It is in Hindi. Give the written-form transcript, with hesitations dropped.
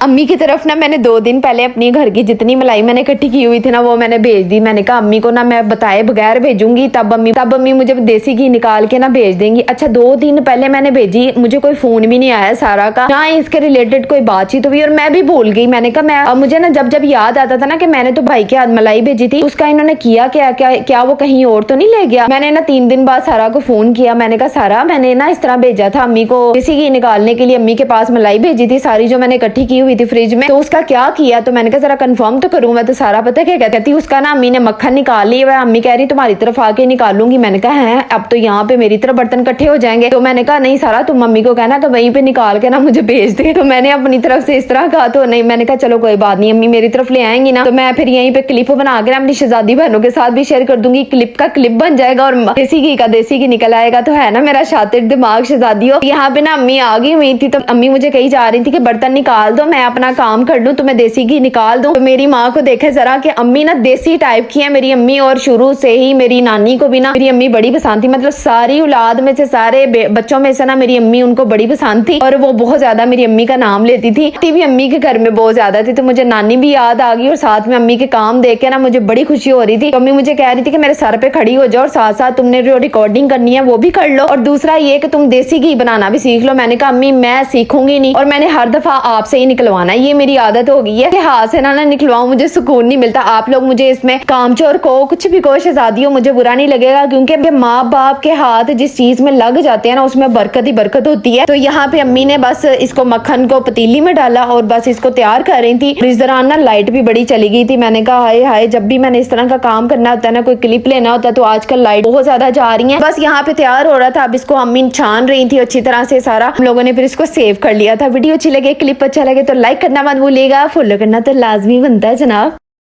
अम्मी की तरफ ना मैंने 2 दिन पहले अपनी घर की जितनी मलाई मैंने इकट्ठी की हुई थी ना वो मैंने भेज दी। मैंने कहा अम्मी को ना मैं बताए बगैर भेजूंगी, तब अम्मी मुझे देसी घी निकाल के ना भेज देंगी। अच्छा 2 दिन पहले मैंने भेजी, मुझे कोई फोन भी नहीं आया सारा का, ना इसके रिलेटेड कोई बातचीत हुई और मैं भी भूल गई। मैंने कहा मैं मुझे ना जब याद आता था ना कि मैंने तो भाई के हाथ मलाई भेजी थी, उसका इन्होंने किया क्या वो कहीं और तो नहीं ले गया। मैंने ना 3 दिन बाद सारा को फोन किया। मैंने कहा सारा मैंने ना इस तरह भेजा था अम्मी को देसी घी निकालने के लिए, अम्मी के पास मलाई भेजी थी सारी जो मैंने इकट्ठी की हुई थी फ्रिज में, तो उसका क्या किया। तो मैंने कहा जरा कंफर्म तो करूं मैं। तो सारा पता क्या कहती, उसका ना अम्मी ने मक्खन निकाल लिया है, अम्मी कह रही तुम्हारी तरफ आके निकालूंगी। मैंने कहा है अब तो यहाँ पे मेरी तरफ बर्तन इकट्ठे हो जाएंगे। तो मैंने कहा नहीं सारा तुम मम्मी को कहना तो वहीं पे निकाल के ना मुझे भेज दे। तो मैंने अपनी तरफ से इस तरह कहा, तो नहीं मैंने कहा चलो कोई बात नहीं, अम्मी मेरी तरफ ले आएंगी ना तो मैं फिर यहीं पे क्लिप बना के अपनी शहजादी बहनों के साथ भी शेयर कर दूंगी। क्लिप का क्लिप बन जाएगा और देसी घी का देसी घी निकल आएगा। तो है ना मेरा शातिर दिमाग शहजादियों। यहाँ पे ना अम्मी आ गई हुई थी, तो अम्मी मुझे कही जा रही थी कि बर्तन निकाल दो, मैं अपना काम कर लूं, तुम्हें देसी घी निकाल दूं। तो मेरी माँ को देखे जरा कि अम्मी ना देसी टाइप की है मेरी अम्मी, और शुरू से ही मेरी नानी को भी ना मेरी अम्मी बड़ी पसंद थी। मतलब सारी औलाद में से सारे बच्चों में से ना मेरी अम्मी उनको बड़ी पसंद थी और वो बहुत ज्यादा मेरी अम्मी का नाम लेती थी। भी अम्मी के घर में बहुत ज्यादा थी, तो मुझे नानी भी याद आ गई और साथ में अम्मी के काम देख के ना मुझे बड़ी खुशी हो रही थी। तो अम्मी मुझे कह रही थी कि मेरे सर पे खड़ी हो जाओ और साथ साथ तुमने जो रिकॉर्डिंग करनी है वो भी कर लो, और दूसरा ये कि तुम देसी घी बनाना भी सीख लो। मैंने कहा अम्मी मैं सीखूंगी नहीं और मैंने हर दफा आपसे ही निकलवाना है, ये मेरी आदत हो गई है कि हाथ से ना निकलवाऊं, मुझे सुकून नहीं मिलता। आप लोग मुझे इसमें कामचोर को कुछ भी को शहजादी हो मुझे बुरा नहीं लगेगा, क्योंकि माँ बाप के हाथ जिस चीज में लग जाते हैं ना उसमें बरकत ही बरकत होती है। तो यहाँ पे अम्मी ने बस इसको मक्खन को पतीली में डाला और बस इसको तैयार कर रही थी। इस दौरान ना लाइट भी बड़ी चली गई थी। मैंने कहा हाय हाय, जब भी मैंने इस तरह का काम करना होता है ना, कोई क्लिप लेना होता है, तो आजकल लाइट बहुत ज्यादा जा रही है। बस यहाँ पे तैयार हो रहा था, अब इसको अम्मी छान रही थी अच्छी तरह से सारा। हम लोगों ने फिर इसको सेव कर लिया था। वीडियो अच्छी लगे, क्लिप अच्छा लगे तो लाइक करना मत भूलिएगा, फॉलो करना तो लाजमी बनता है जनाब।